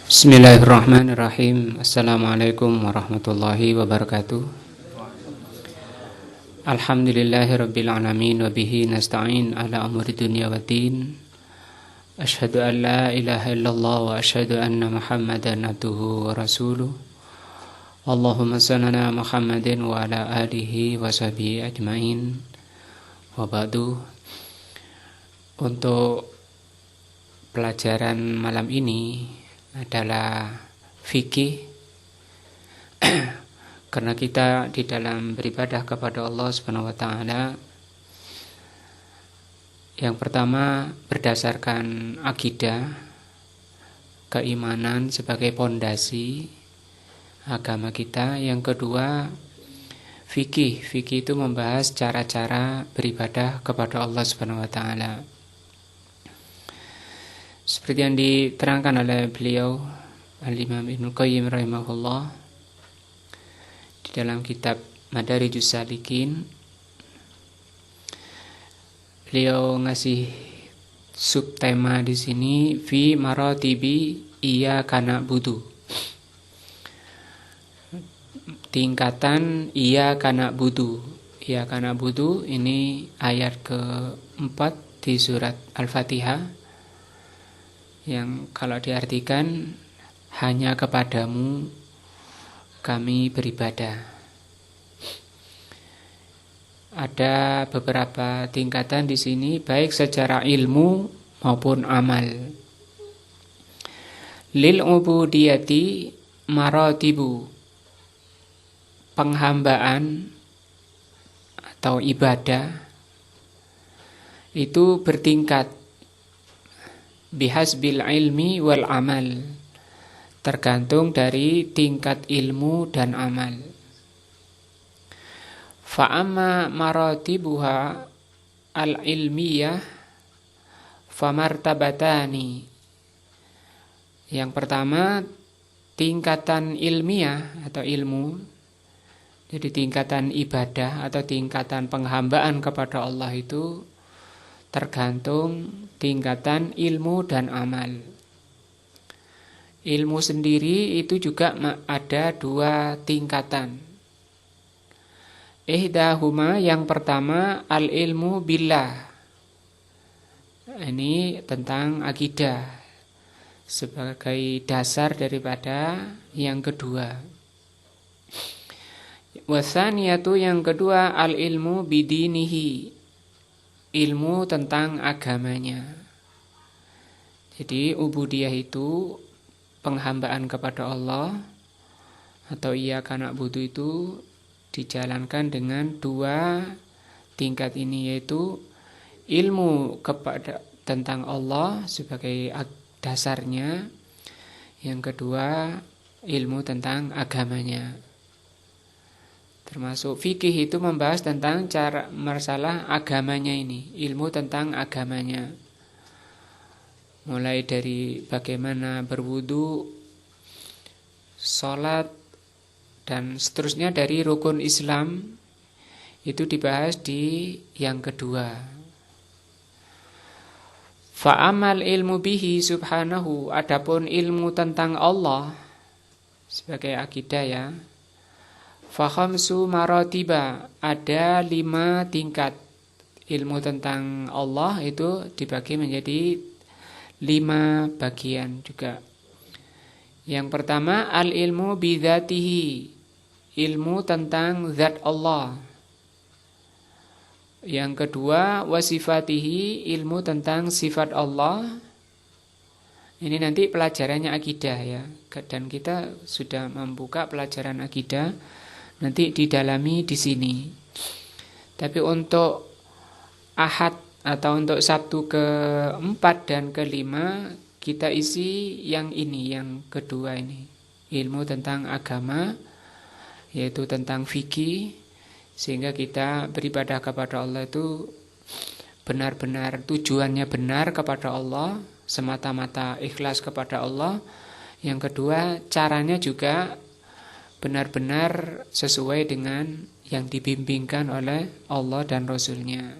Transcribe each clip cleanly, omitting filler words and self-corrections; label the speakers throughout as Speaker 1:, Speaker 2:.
Speaker 1: Bismillahirrahmanirrahim. Assalamualaikum warahmatullahi wabarakatuh. Alhamdulillahirabbil alamin wa bihi nasta'in ala umuri dunya waddin. Asyhadu an la ilaha illallah wa asyhadu anna Muhammadan abduhu wa rasuluh. Allahumma shalli ala Muhammadin wa ala alihi wa sahbihi ajmain. Wa ba'du. Untuk pelajaran malam ini adalah fikih karena kita di dalam beribadah kepada Allah Subhanahu wa taala yang pertama berdasarkan akidah, keimanan sebagai pondasi agama kita. Yang kedua fikih itu membahas cara-cara beribadah kepada Allah Subhanahu wa taala. Seperti yang diterangkan oleh beliau Al-Imam Ibnu Qayyim rahimahullah di dalam kitab Madarijus Salikin, beliau ngasih subtema di sini fi maratibi iyyaka na'budu. Tingkatan iyyaka na'budu. Iyyaka na'budu ini ayat keempat di surat Al-Fatihah, yang kalau diartikan hanya kepadamu kami beribadah. Ada beberapa tingkatan di sini baik secara ilmu maupun amal. Lil ubudiyati maratibu, penghambaan atau ibadah itu bertingkat bihasbil ilmi wal amal, tergantung dari tingkat ilmu dan amal. Fa'amma maratibuha al-ilmiyah famartabatani. Yang pertama tingkatan ilmiah atau ilmu, jadi tingkatan ibadah atau tingkatan penghambaan kepada Allah itu tergantung tingkatan ilmu dan amal. Ilmu sendiri itu juga ada dua tingkatan. Ihdahuma, yang pertama al-ilmu billah. Ini tentang akidah sebagai dasar daripada yang kedua. Wasaniyatu, yang kedua al-ilmu bidinihi, ilmu tentang agamanya. Jadi ubudiyah itu penghambaan kepada Allah atau iyyaka na'budu itu dijalankan dengan dua tingkat ini, yaitu ilmu kepada tentang Allah sebagai dasarnya, yang kedua ilmu tentang agamanya. Termasuk fikih itu membahas tentang cara masalah agamanya ini, ilmu tentang agamanya. Mulai dari bagaimana berwudu, sholat, dan seterusnya dari rukun Islam, itu dibahas di yang kedua. Fa'amal ilmu bihi subhanahu, adapun ilmu tentang Allah sebagai akidah ya, fakhamsu maratiba, ada 5 tingkat. Ilmu tentang Allah itu dibagi menjadi 5 bagian juga. Yang pertama al-ilmu bidzatihi, ilmu tentang zat Allah. Yang kedua wasifatihi, ilmu tentang sifat Allah. Ini nanti pelajarannya akidah ya, dan kita sudah membuka pelajaran akidah, nanti didalami di sini. Tapi untuk Ahad atau untuk Sabtu ke-4 dan ke-5 kita isi yang ini, yang kedua ini, ilmu tentang agama, yaitu tentang fikih, sehingga kita beribadah kepada Allah itu benar-benar tujuannya benar kepada Allah, semata-mata ikhlas kepada Allah. Yang kedua, caranya juga benar-benar sesuai dengan yang dibimbingkan oleh Allah dan Rasulnya.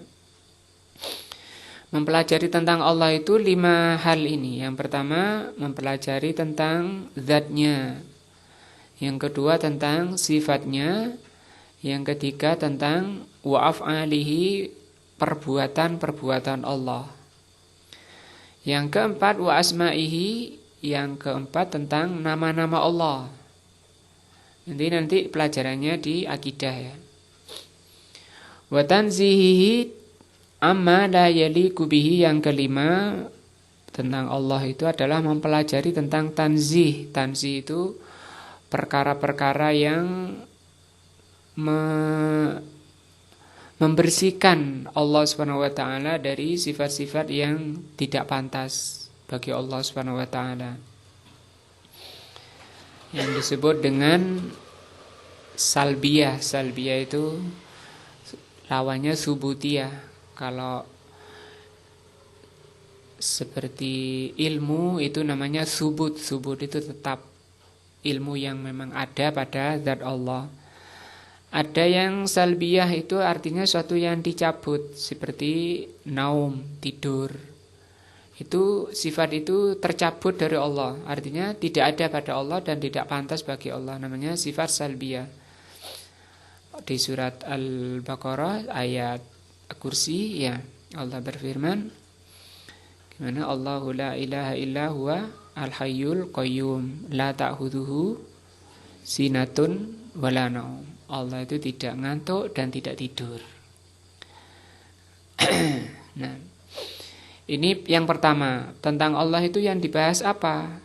Speaker 1: Mempelajari tentang Allah itu 5 hal ini. Yang pertama, mempelajari tentang zatnya. Yang kedua, tentang sifatnya. Yang ketiga, tentang wa'af'alihi, perbuatan-perbuatan Allah. Yang keempat, wa asma'ihi, yang keempat tentang nama-nama Allah. Nanti pelajarannya di akidah ya. Wa tanzihihi amma la yaliqu bihi, yang kelima tentang Allah itu adalah mempelajari tentang tanzih. Tanzih itu perkara-perkara yang membersihkan Allah Subhanahu wa taala dari sifat-sifat yang tidak pantas bagi Allah Subhanahu wa taala. Yang disebut dengan salbiyah. Salbiyah itu lawannya subutiyah. Kalau seperti ilmu itu namanya subut. Subut itu tetap ilmu yang memang ada pada zat Allah. Ada yang salbiyah itu artinya suatu yang dicabut, seperti naum, tidur. Itu sifat itu tercabut dari Allah, artinya tidak ada pada Allah dan tidak pantas bagi Allah, namanya sifat salbiyah. Di surat Al-Baqarah ayat Kursi ya, Allah berfirman, gimana? Allahu la ilaha illa huwa al-hayyul qayyum la ta'khudhuhu sinatun wala naum. Allah itu tidak ngantuk dan tidak tidur. Nah, ini yang pertama. Tentang Allah itu yang dibahas apa?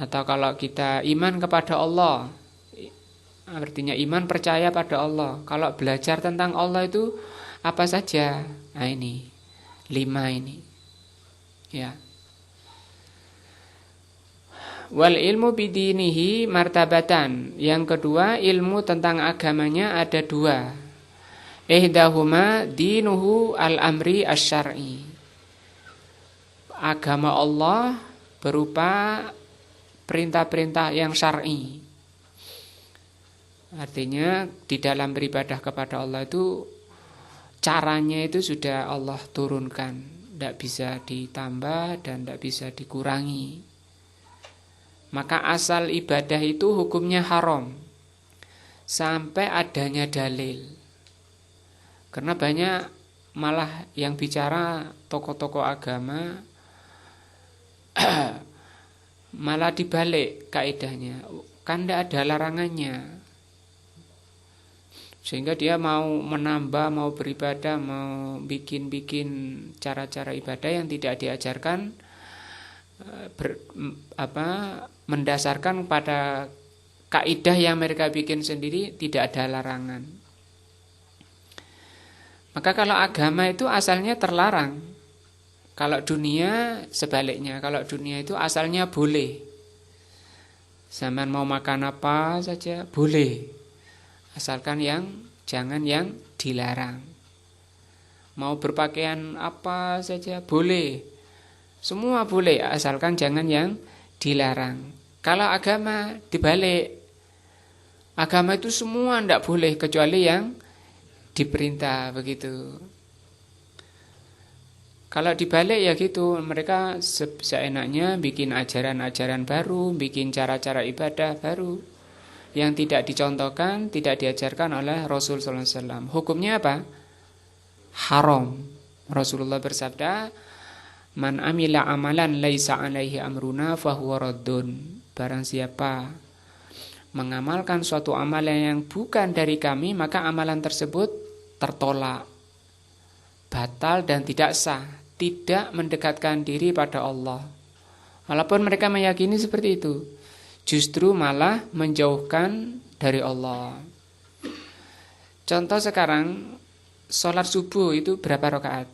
Speaker 1: Atau kalau kita iman kepada Allah, artinya iman percaya pada Allah. Kalau belajar tentang Allah itu apa saja? Nah ini 5 ini. Ya. Wal ilmu bidinihi martabatan. Yang kedua, ilmu tentang agamanya ada 2. Ihdahuma dinuhu al-amri asy-syar'i. Agama Allah berupa perintah-perintah yang syar'i. Artinya di dalam beribadah kepada Allah itu caranya itu sudah Allah turunkan, tidak bisa ditambah dan tidak bisa dikurangi. Maka asal ibadah itu hukumnya haram sampai adanya dalil. Karena banyak malah yang bicara tokoh-tokoh agama malah dibalik kaidahnya, kan tidak ada larangannya. Sehingga dia mau menambah, mau beribadah, mau bikin-bikin cara-cara ibadah yang tidak diajarkan, mendasarkan pada kaidah yang mereka bikin sendiri, tidak ada larangan. Maka kalau agama itu asalnya terlarang. Kalau dunia sebaliknya, kalau dunia itu asalnya boleh. Zaman mau makan apa saja boleh, asalkan jangan yang dilarang. Mau berpakaian apa saja boleh, semua boleh asalkan jangan yang dilarang. Kalau agama dibalik, agama itu semua tidak boleh kecuali yang diperintah, begitu. Kalau dibalik ya gitu, mereka seenaknya bikin ajaran-ajaran baru, bikin cara-cara ibadah baru yang tidak dicontohkan, tidak diajarkan oleh Rasul sallallahu alaihi wasallam. Hukumnya apa? Haram. Rasulullah bersabda, "Man amila amalan laisa alaihi amruna fahuwa raddun." Barang siapa mengamalkan suatu amalan yang bukan dari kami, maka amalan tersebut tertolak, batal dan tidak sah, tidak mendekatkan diri pada Allah. Walaupun mereka meyakini seperti itu, justru malah menjauhkan dari Allah. Contoh sekarang, sholat subuh itu berapa rakaat?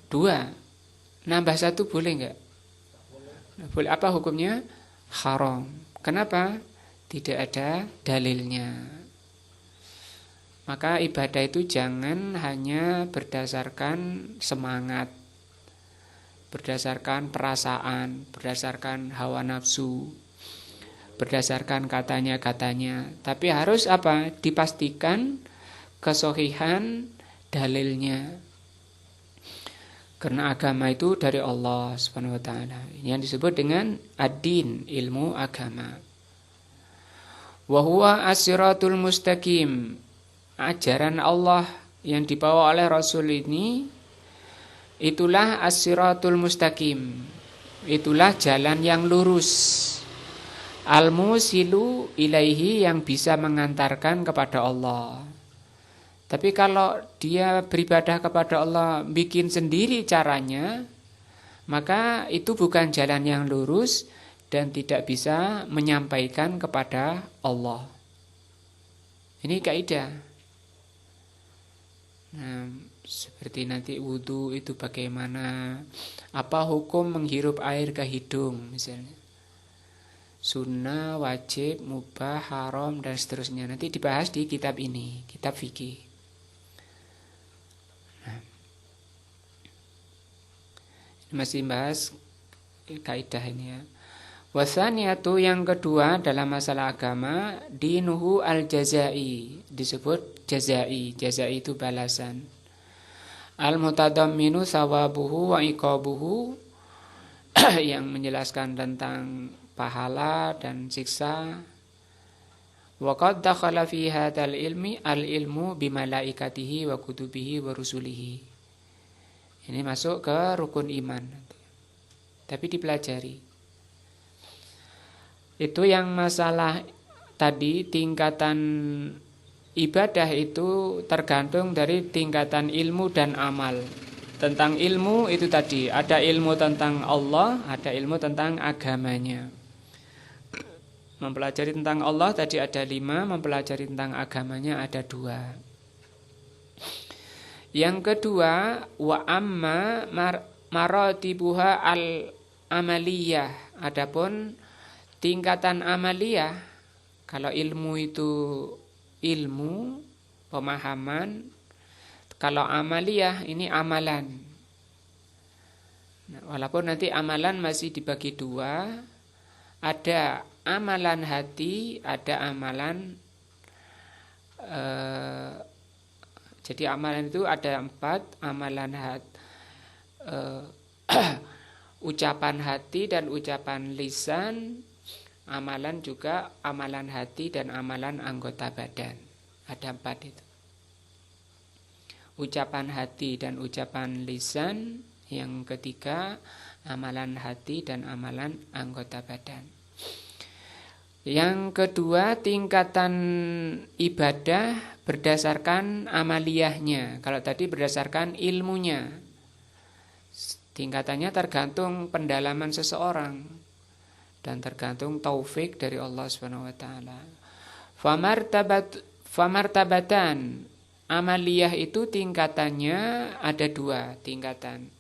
Speaker 1: 2. Nambah 1 boleh enggak? Boleh. Apa hukumnya? Haram. Kenapa? Tidak ada dalilnya. Maka ibadah itu jangan hanya berdasarkan semangat, berdasarkan perasaan, berdasarkan hawa nafsu, berdasarkan katanya-katanya. Tapi harus apa? Dipastikan kesohihan dalilnya. Karena agama itu dari Allah Subhanahu wa taala. Yang disebut dengan ad-din, ilmu agama. Wa huwa as-siratul mustaqim. Ajaran Allah yang dibawa oleh Rasul ini itulah as-siratul mustaqim. Itulah jalan yang lurus. Al-musilu ilaihi, yang bisa mengantarkan kepada Allah. Tapi kalau dia beribadah kepada Allah bikin sendiri caranya, maka itu bukan jalan yang lurus dan tidak bisa menyampaikan kepada Allah. Ini kaidah. Nah, seperti nanti wudu itu bagaimana, apa hukum menghirup air ke hidung misalnya, sunnah, wajib, mubah, haram, dan seterusnya. Nanti dibahas di kitab ini, kitab fikih. Nah, masih bahas kaidah ini ya. Wasaniyatu, yang kedua dalam masalah agama, dinuhu al-jazai, disebut jazai. Jazai itu balasan. Al-mutadamminu sawabuhu wa iqabuhu, yang menjelaskan tentang pahala dan siksa. Wa qad dakhala fi hadzal ilmi al-ilmu bi malaikatihi wa kutubihi wa rusulihi. Ini masuk ke rukun iman. Tapi dipelajari. Itu yang masalah tadi tingkatan ibadah itu tergantung dari tingkatan ilmu dan amal. Tentang ilmu itu tadi, ada ilmu tentang Allah, ada ilmu tentang agamanya. Mempelajari tentang Allah tadi ada 5, mempelajari tentang agamanya ada 2. Yang kedua, wa amma maratibuha al-amaliyah. Adapun tingkatan amaliyah, kalau ilmu itu ilmu, pemahaman, kalau amaliyah ini amalan. Nah, walaupun nanti amalan masih dibagi 2, ada amalan hati, ada amalan jadi amalan itu ada 4, amalan ucapan hati dan ucapan lisan, amalan juga amalan hati dan amalan anggota badan. Ada 4 itu. Ucapan hati dan ucapan lisan, yang ketiga amalan hati dan amalan anggota badan. Yang kedua, tingkatan ibadah berdasarkan amaliyahnya. Kalau tadi berdasarkan ilmunya. Tingkatannya tergantung pendalaman seseorang dan tergantung taufik dari Allah Subhanahu wa taala. Famartabatan, amaliyah itu tingkatannya ada 2 tingkatan.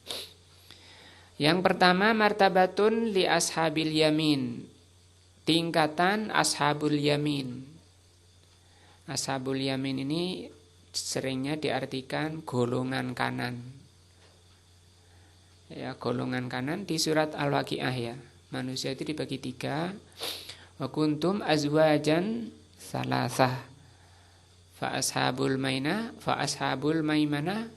Speaker 1: Yang pertama, martabatun li ashabil yamin, tingkatan ashabul yamin. Ashabul yamin ini seringnya diartikan golongan kanan. Ya, golongan kanan di surat Al-Waqiah ya. Manusia itu dibagi 3. Wa kuntum azwajan salasah. Fa ashabul maimana, wa ashabul maimana,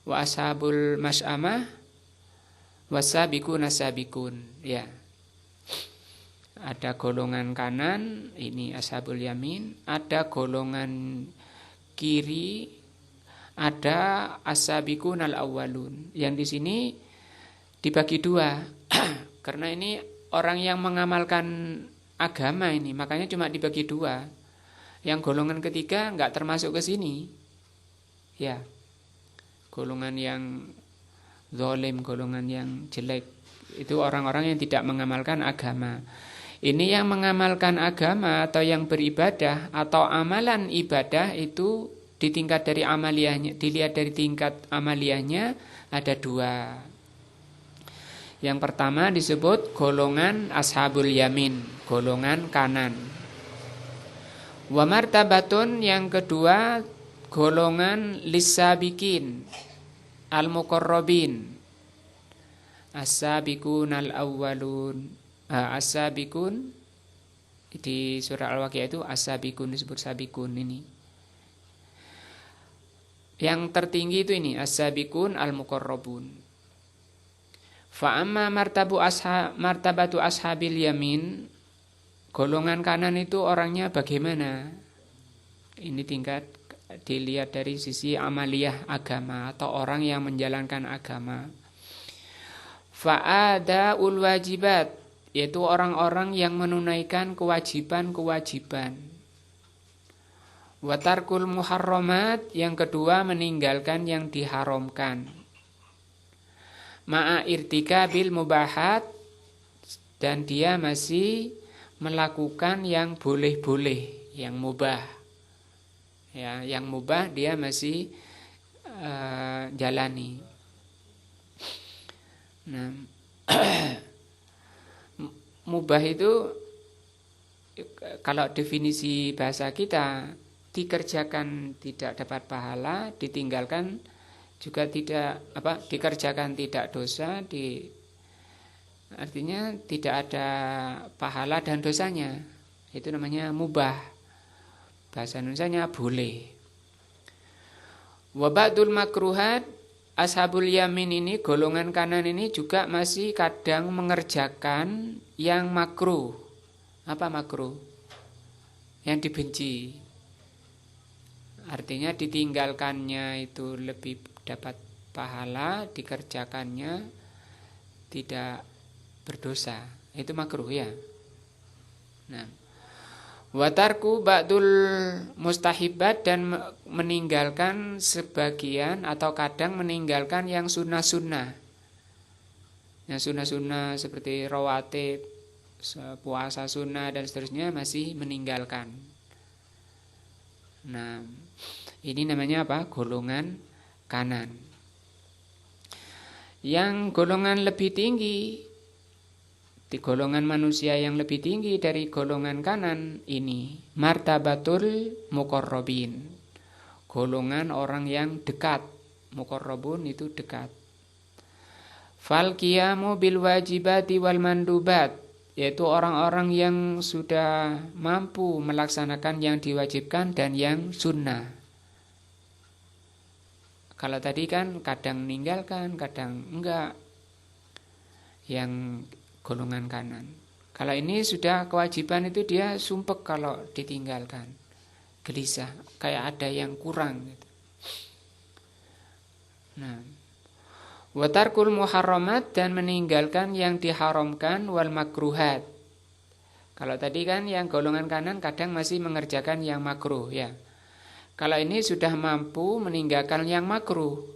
Speaker 1: wa ashabul mas'amah, wasabiqun asabiqun. Ya. Ada golongan kanan, ini ashabul yamin, ada golongan kiri, ada asabiqun al-awwalun. Yang di sini dibagi 2. Karena ini orang yang mengamalkan agama ini, makanya cuma dibagi 2. Yang golongan ketiga enggak termasuk ke sini. Ya. Golongan yang zalim, golongan yang jelek, itu orang-orang yang tidak mengamalkan agama. Ini yang mengamalkan agama atau yang beribadah atau amalan ibadah itu di tingkat dari amaliyahnya, dilihat dari tingkat amaliyahnya ada 2. Yang pertama disebut golongan ashabul yamin, golongan kanan. Wa martabatun, yang kedua golongan lisabiqin al-muqarrabin, as-sabiqun al-awwalun. As-sabiqun di surah Al-Waqiah itu as-sabiqun disebut sabiqun ini. Yang tertinggi itu ini as-sabiqun al-muqarrabun. Fa amma martabatu ashabil yamin, golongan kanan itu orangnya bagaimana? Ini tingkat dilihat dari sisi amaliyah agama atau orang yang menjalankan agama. Fa'adaul wajibat, yaitu orang-orang yang menunaikan kewajiban-kewajiban. Watarkul muharramat, yang kedua meninggalkan yang diharamkan. Ma'a irtikabil mubahat, dan dia masih melakukan yang boleh-boleh, yang mubah. Ya, yang mubah dia masih jalani. Nah, mubah itu kalau definisi bahasa kita, dikerjakan tidak dapat pahala, ditinggalkan juga tidak dikerjakan tidak dosa, artinya tidak ada pahala dan dosanya. Itu namanya mubah. Bahasa Indonesianya boleh. Wa ba'dul makruhat, ashabul yamin ini, golongan kanan ini juga masih kadang mengerjakan yang makruh. Apa makruh? Yang dibenci. Artinya ditinggalkannya itu lebih dapat pahala, dikerjakannya tidak berdosa. Itu makruh ya. Nah, watarku ba'dul mustahibat, dan meninggalkan sebagian atau kadang meninggalkan yang sunnah-sunnah. Yang sunnah-sunnah seperti rawatib, puasa sunnah dan seterusnya masih meninggalkan. Nah, ini namanya apa? Golongan kanan. Yang golongan lebih tinggi, di golongan manusia yang lebih tinggi dari golongan kanan ini, martabatul muqarrabin, golongan orang yang dekat. Muqarrabun itu dekat. Fal qiyamu bil wajibati wal mandubat, yaitu orang-orang yang sudah mampu melaksanakan yang diwajibkan dan yang sunnah. Kalau tadi kan kadang meninggalkan, kadang enggak, yang golongan kanan. Kalau ini sudah kewajiban itu dia sumpek kalau ditinggalkan, gelisah, kayak ada yang kurang gitu. Nah, watarkul muharramat, dan meninggalkan yang diharamkan, wal makruhat. Kalau tadi kan yang golongan kanan kadang masih mengerjakan yang makruh ya. Kalau ini sudah mampu meninggalkan yang makruh.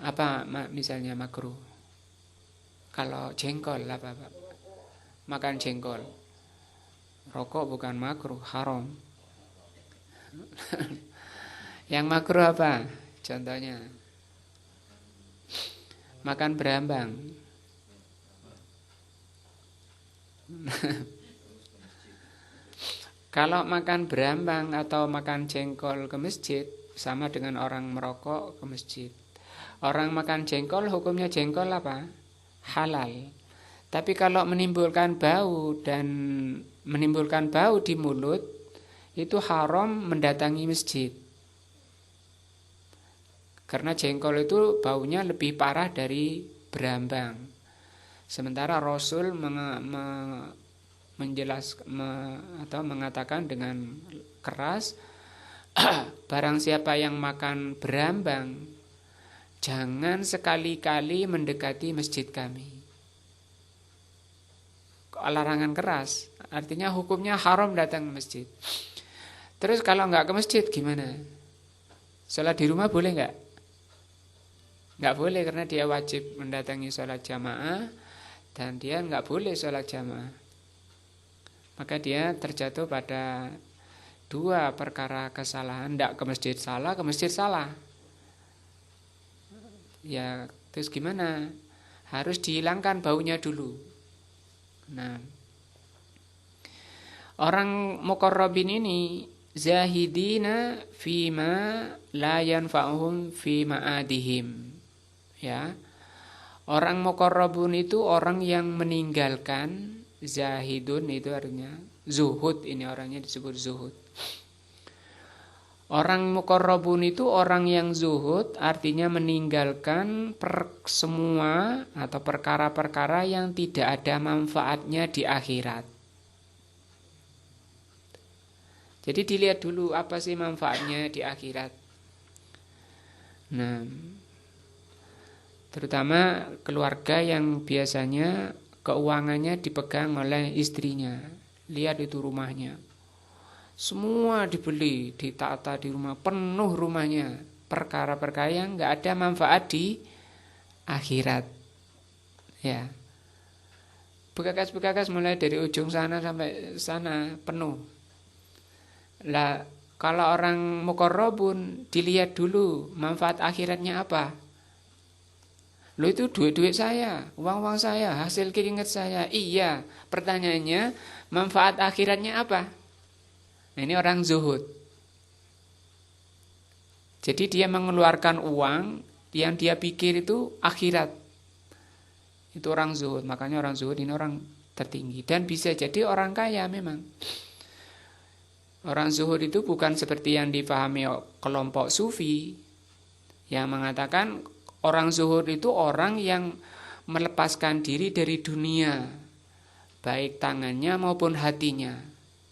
Speaker 1: Apa misalnya makruh? Kalau jengkol apa? Makan jengkol. Rokok bukan makruh, haram. Yang makruh apa? Contohnya makan berambang. Kalau makan berambang atau makan jengkol ke masjid, sama dengan orang merokok ke masjid. Orang makan jengkol, hukumnya jengkol apa? Halal. Tapi kalau menimbulkan bau dan menimbulkan bau di mulut, itu haram mendatangi masjid. Karena jengkol itu baunya lebih parah dari berambang. Sementara Rasul atau mengatakan dengan keras, barang siapa yang makan berambang, jangan sekali-kali mendekati masjid kami. Larangan keras, artinya hukumnya haram datang ke masjid. Terus kalau nggak ke masjid gimana? Sholat di rumah boleh nggak? Nggak boleh, karena dia wajib mendatangi sholat jamaah dan dia nggak boleh sholat jamaah. Maka dia terjatuh pada dua perkara kesalahan. Tidak ke masjid salah, ke masjid salah. Ya, terus gimana? Harus dihilangkan baunya dulu. Nah, orang muqarrabin ini zahidina fima la yanfa'uhum fi ma'adihim. Ya. Orang muqarrabun itu orang yang meninggalkan, zahidun itu artinya zuhud, ini orangnya disebut zuhud. Orang muqarrabun itu orang yang zuhud, artinya meninggalkan semua atau perkara-perkara yang tidak ada manfaatnya di akhirat. Jadi dilihat dulu apa sih manfaatnya di akhirat. Nah, terutama keluarga yang biasanya keuangannya dipegang oleh istrinya. Lihat itu rumahnya. Semua dibeli, ditata di rumah, penuh rumahnya. Perkara-perkara yang nggak ada manfaat di akhirat. Ya. Bekas-bekas mulai dari ujung sana sampai sana penuh. Lah, kalau orang muqarrabun dilihat dulu manfaat akhiratnya apa? Lo itu duit-duit saya, uang-uang saya, hasil keringat saya. Iya, pertanyaannya manfaat akhiratnya apa? Nah, ini orang zuhud. Jadi dia mengeluarkan uang yang dia pikir itu akhirat. Itu orang zuhud. Makanya orang zuhud ini orang tertinggi. Dan bisa jadi orang kaya memang. Orang zuhud itu bukan seperti yang dipahami kelompok sufi, yang mengatakan orang zuhud itu orang yang melepaskan diri dari dunia, baik tangannya maupun hatinya.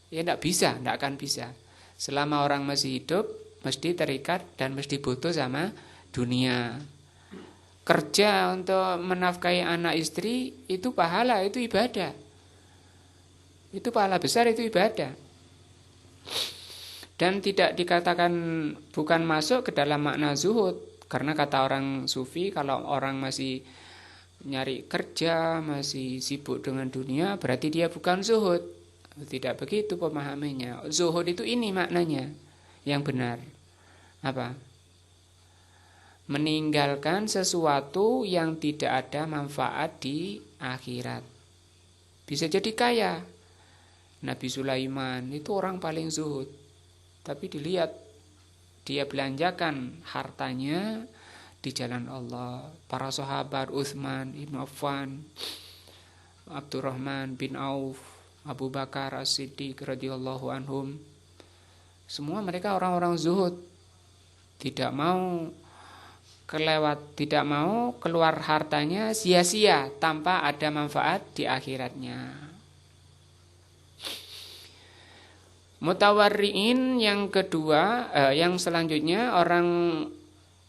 Speaker 1: Ya tidak bisa, tidak akan bisa. Selama orang masih hidup, mesti terikat dan mesti butuh sama dunia. Kerja untuk menafkahi anak istri, itu pahala, itu ibadah. Itu pahala besar, itu ibadah. Dan tidak dikatakan bukan masuk ke dalam makna zuhud. Karena kata orang sufi, kalau orang masih nyari kerja, masih sibuk dengan dunia, berarti dia bukan zuhud. Tidak begitu pemahamannya. Zuhud itu ini maknanya yang benar. Apa? Meninggalkan sesuatu yang tidak ada manfaat di akhirat. Bisa jadi kaya. Nabi Sulaiman itu orang paling zuhud. Tapi dilihat dia belanjakan hartanya di jalan Allah. Para sahabat Utsman Ibn Affan, Abdurrahman bin Auf, Abu Bakar As-Siddiq radhiyallahu anhum, semua mereka orang-orang zuhud. Tidak mau keluar hartanya sia-sia tanpa ada manfaat di akhiratnya. Mutawarri'in yang kedua, yang selanjutnya orang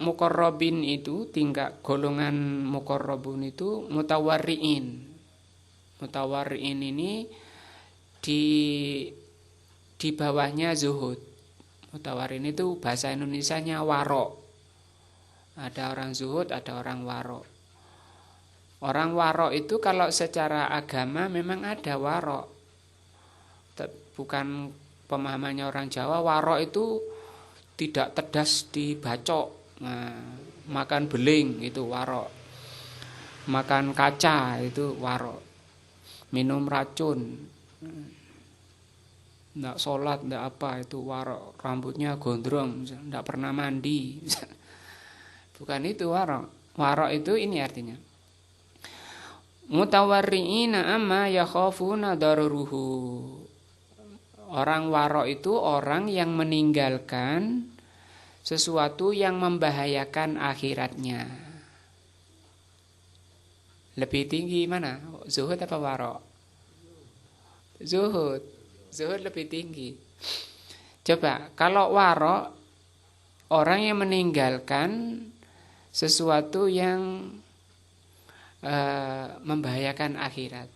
Speaker 1: muqarrabin itu, tingkat golongan muqarrabun itu mutawarri'in. Mutawarri'in ini di bawahnya zuhud. Mutawarri'in itu bahasa Indonesianya warok. Ada orang zuhud, ada orang warok. Orang warok itu kalau secara agama memang ada warok. Bukan pemahamannya orang Jawa. Warok itu tidak tedas dibacok. Nah, makan beling itu warok. Makan kaca itu warok. Minum racun, tidak sholat, tidak apa, itu warok. Rambutnya gondrong, tidak pernah mandi. Bukan itu warok. Warok itu ini artinya mutawarri'ina amma yakhafuna daruruhu. Orang warok itu orang yang meninggalkan sesuatu yang membahayakan akhiratnya. Lebih tinggi mana? Zuhud apa warok? Zuhud. Zuhud lebih tinggi. Coba, kalau warok, orang yang meninggalkan sesuatu yang membahayakan akhirat.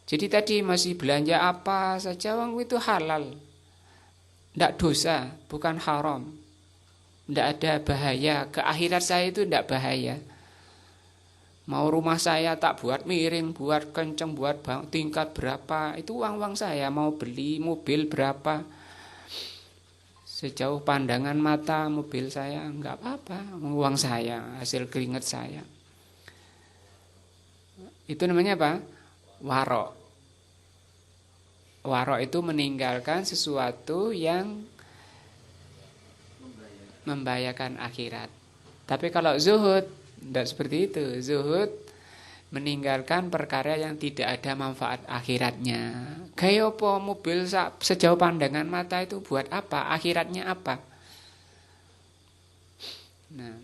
Speaker 1: Jadi tadi masih belanja apa saja, wong itu halal. Tidak dosa, bukan haram. Tidak ada bahaya. Ke akhirat saya itu tidak bahaya. Mau rumah saya tak buat miring, buat kenceng, buat tingkat berapa, itu uang-uang saya. Mau beli mobil berapa, sejauh pandangan mata mobil saya, enggak apa-apa, uang saya, hasil keringat saya. Itu namanya apa? Warok. Warok itu meninggalkan sesuatu yang membahayakan akhirat. Tapi kalau zuhud tidak seperti itu. Zuhud meninggalkan perkara yang tidak ada manfaat akhiratnya. Gaya apa mobil sejauh pandangan mata itu buat apa? Akhiratnya apa? Nah,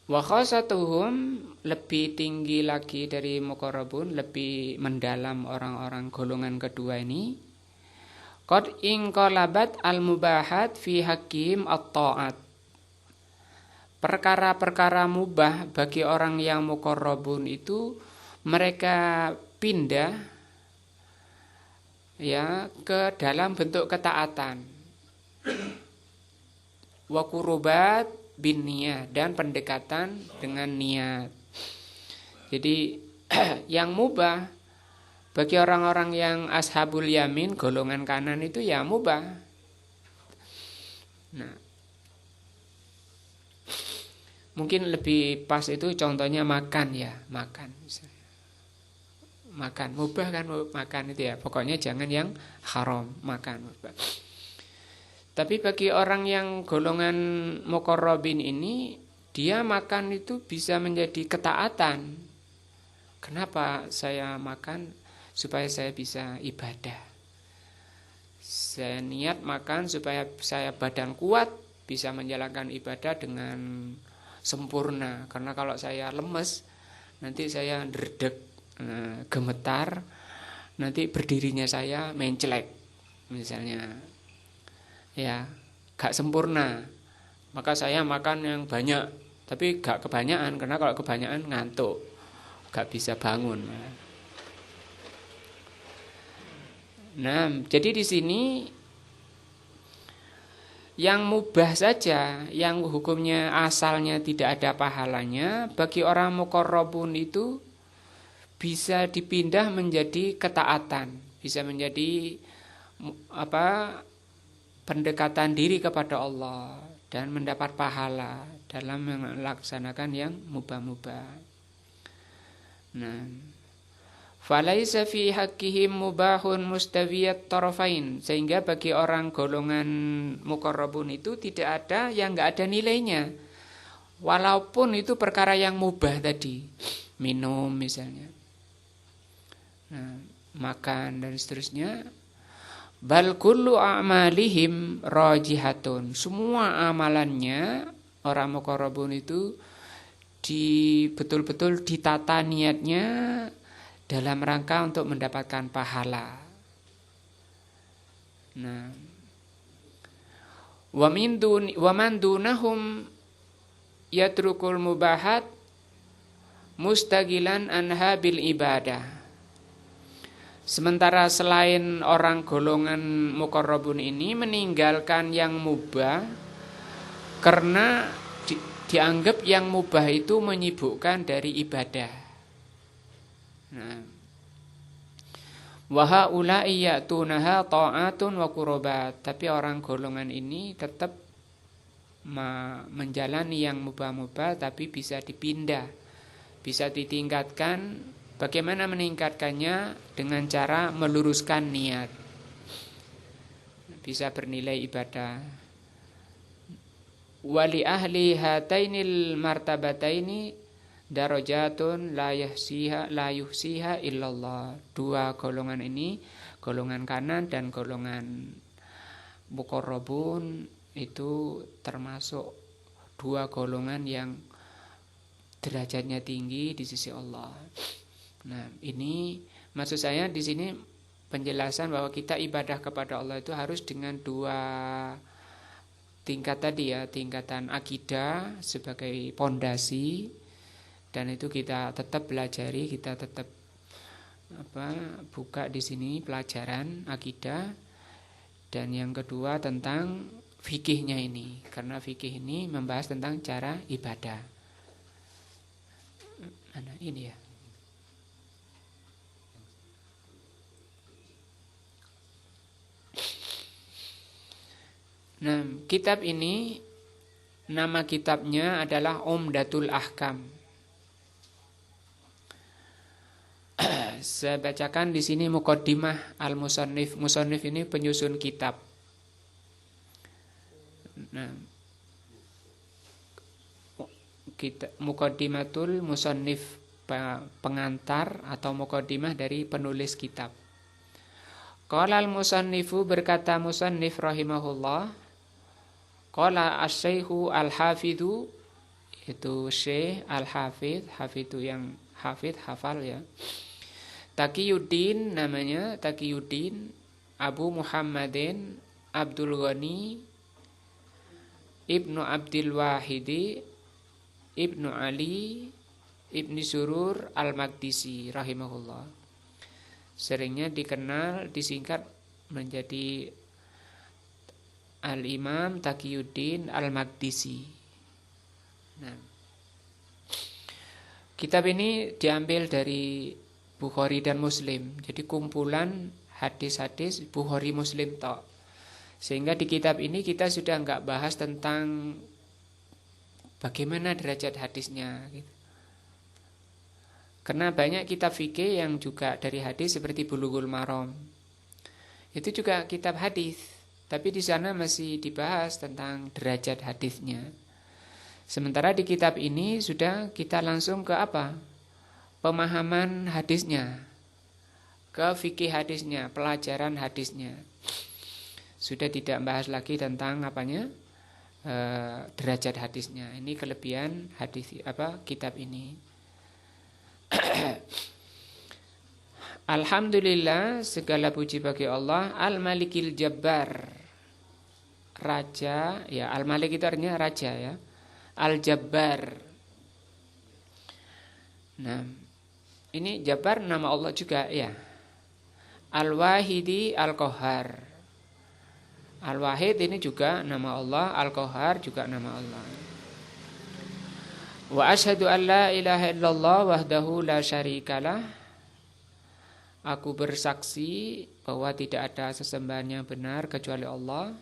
Speaker 1: wa khasatuhum, lebih tinggi lagi dari muqarrabun, lebih mendalam orang-orang golongan kedua ini. Qad inqalabat al-mubahat fi hakim at-ta'at. Perkara-perkara mubah bagi orang yang muqarrabun itu mereka pindah ya ke dalam bentuk ketaatan. Wa qurubat bin niyah, dan pendekatan dengan niat. Jadi yang mubah bagi orang-orang yang ashabul yamin, golongan kanan itu ya mubah. Nah, mungkin lebih pas itu contohnya makan ya, makan misalnya. Makan mubah kan, makan itu ya, pokoknya jangan yang haram, makan mubah. Tapi bagi orang yang golongan muqarrabin ini, dia makan itu bisa menjadi ketaatan. Kenapa saya makan? Supaya saya bisa ibadah. Saya niat makan supaya saya badan kuat, bisa menjalankan ibadah dengan sempurna. Karena kalau saya lemes, nanti saya dredeg, gemetar, nanti berdirinya saya menclek misalnya. Ya, gak sempurna. Maka saya makan yang banyak, tapi gak kebanyakan, karena kalau kebanyakan ngantuk, gak bisa bangun. Nah, jadi di sini yang mubah saja, yang hukumnya asalnya tidak ada pahalanya, bagi orang muqarrabun itu bisa dipindah menjadi ketaatan, bisa menjadi pendekatan diri kepada Allah dan mendapat pahala dalam melaksanakan yang mubah-mubah. Nah, falaisa fi haqqihim mubahun mustawiyat tarafain, sehingga bagi orang golongan muqarrabun itu tidak ada yang enggak ada nilainya. Walaupun itu perkara yang mubah tadi, minum misalnya. Nah, makan dan seterusnya. Bal kullu a'malihim rajihatun. Semua amalannya orang muqarrabun itu betul-betul ditata niatnya dalam rangka untuk mendapatkan pahala. Nah, wa man dunahum yatrukul mubahat mustagilan anha bil ibadah. Sementara selain orang golongan muqarrabun ini meninggalkan yang mubah karena dianggap yang mubah itu menyibukkan dari ibadah. Nah, wa haula'i ya'tunaha ta'atun wa qurbat. Tapi orang golongan ini tetap menjalani yang mubah-mubah, tapi bisa dipindah, bisa ditingkatkan. Bagaimana meningkatkannya? Dengan cara meluruskan niat, bisa bernilai ibadah. Wali ahli hatainil martabataini darajatun la yuhsiha illallah. Dua golongan ini, golongan kanan dan golongan muqarrabun, itu termasuk dua golongan yang derajatnya tinggi di sisi Allah. Nah, ini maksud saya di sini penjelasan bahwa kita ibadah kepada Allah itu harus dengan dua tingkat tadi ya, tingkatan akidah sebagai pondasi, dan itu kita tetap pelajari, kita tetap buka di sini pelajaran akidah. Dan yang kedua tentang fikihnya ini, karena fikih ini membahas tentang cara ibadah. Nah, ini ya. Nah, kitab ini nama kitabnya adalah Umdatul Ahkam. Saya bacakan di sini muqaddimah al-musannif. Musannif ini penyusun kitab. Nah, kita muqaddimatul musannif, pengantar atau muqaddimah dari penulis kitab. Qala al-musannifu, berkata musannif rahimahullah, qala asy-syaikhu al-hafidhu, itu syekh al-hafidh, hafidhu yang hafidh hafal ya. Taqiyuddin, namanya Taqiyuddin Abu Muhammadin Abdul Ghani Ibnu Abdul Wahidi Ibnu Ali Ibnu Surur Al-Maqdisi rahimahullah. Seringnya dikenal disingkat menjadi Al-Imam Taqiyuddin Al-Maqdisi. Nah, kitab ini diambil dari Bukhari dan Muslim. Jadi kumpulan hadis-hadis Bukhari Muslim tok. Sehingga di kitab ini kita sudah enggak bahas tentang bagaimana derajat hadisnya gitu. Karena banyak kitab fikih yang juga dari hadis seperti Bulughul Maram. Itu juga kitab hadis, tapi di sana masih dibahas tentang derajat hadisnya. Sementara di kitab ini sudah kita langsung ke apa? Pemahaman hadisnya, ke fikih hadisnya, pelajaran hadisnya. Sudah tidak bahas lagi tentang apanya? Derajat hadisnya. Ini kelebihan hadis kitab ini. Alhamdulillah, segala puji bagi Allah, Al-Malikil Jabbar, raja ya. Al-Malik itu artinya raja ya. Al-Jabbar. Nah, ini Jabbar nama Allah juga ya. Al-Wahidi Al-Qahhar. Al-Wahid ini juga nama Allah, Al-Qahhar juga nama Allah. Wa asyhadu an la ilaha illallah wahdahu la syarikalah. Aku bersaksi bahwa tidak ada sesembahan yang benar kecuali Allah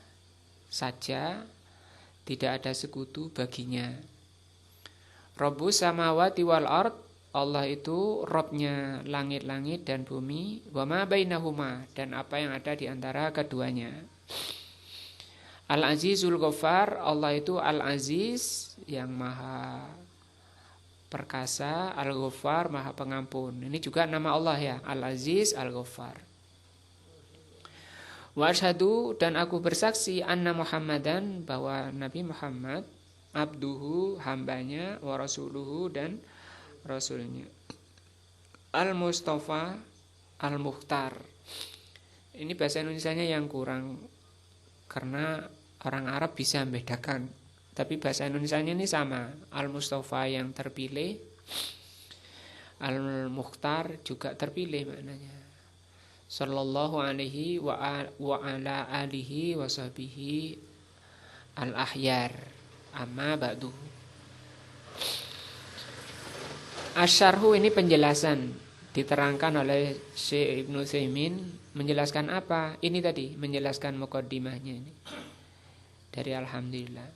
Speaker 1: saja, tidak ada sekutu baginya. Rabbus samawati wal ard, Allah itu Robnya langit-langit dan bumi, wa ma bainahuma, dan apa yang ada di antara keduanya. Al-Azizul Ghaffar, Allah itu Al-Aziz yang maha perkasa, Al-Ghaffar maha pengampun. Ini juga nama Allah ya, Al-Aziz, Al-Ghaffar. Wa asyhadu, dan aku bersaksi, anna Muhammadan, bahwa Nabi Muhammad abduhu, hambanya, wa rasuluhu, dan rasulnya. Al-Mustafa, Al-Mukhtar. Ini bahasa Indonesianya yang kurang, karena orang Arab bisa membedakan, tapi bahasa Indonesianya ini sama. Al-Mustafa yang terpilih, Al-Mukhtar juga terpilih maknanya. Sallallahu alaihi wa ala alihi wa sahbihi al-ahyar. Amma ba'du. Asyarhu, ini penjelasan, diterangkan oleh Syekh Ibnu Utsaimin. Menjelaskan apa? Ini tadi, menjelaskan muqaddimahnya ini. Dari Alhamdulillah.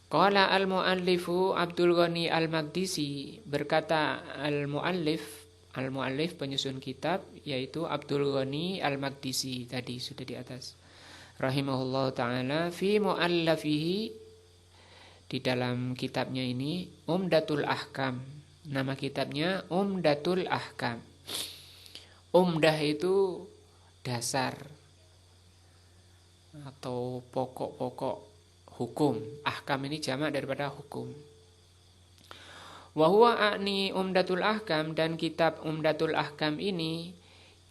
Speaker 1: Qala al-muallifu Abdul Ghani al-Maqdisi, berkata al-muallif penyusun kitab, yaitu Abdul Ghani al-Maqdisi, tadi sudah di atas. Rahimahullah ta'ala, fi muallafihi, di dalam kitabnya ini, Umdatul Ahkam. Nama kitabnya Umdatul Ahkam. Umdah itu dasar atau pokok-pokok hukum. Ahkam ini jamak daripada hukum. Wa huwa a'ni Umdatul Ahkam, dan kitab Umdatul Ahkam ini